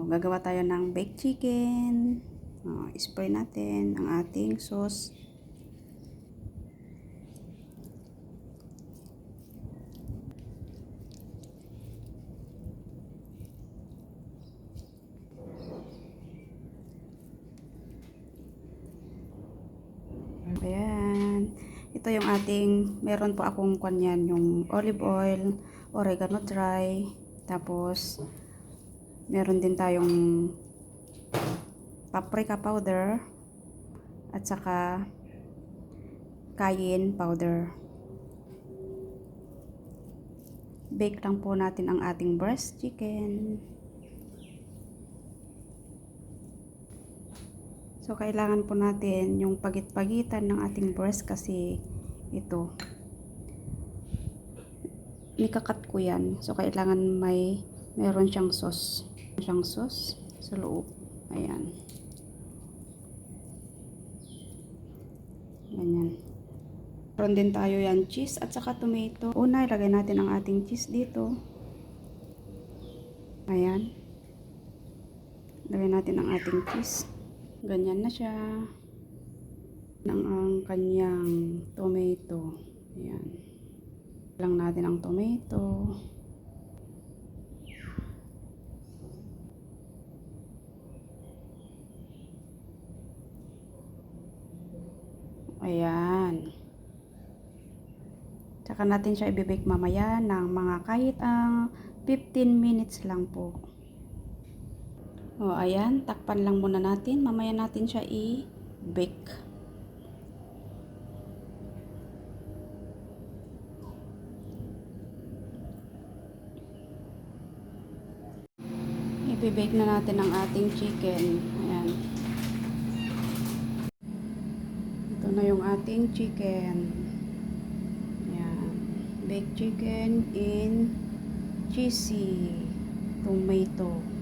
gagawa tayo ng baked chicken. Spray natin ang ating sauce. Ayan. Ito yung ating, meron po akong kanyan, yung olive oil, oregano dry, tapos meron din tayong paprika powder at saka cayenne powder. Bake lang po natin ang ating breast chicken. So, kailangan po natin yung pagit-pagitan ng ating breast kasi ito, nikakat ko yan. So, kailangan meron siyang sauce. Sa loob. Ayan. Ganyan. Meron din tayo yan, cheese at saka tomato. Una, ilagay natin ang ating cheese dito. Ayan. Ilagay natin ang ating cheese. Ganyan na siya. Ang kanyang tomato. Ayan. Lang natin ang tomato. Ayan. Tsaka natin siya i-bake mamaya ng mga kahit 15 minutes lang po. Ayan, takpan lang muna natin. Mamaya natin siya i-bake. I-bake na natin ang ating chicken. Ayan. Ito na yung ating chicken. Ayan. Baked chicken in cheesy tomato.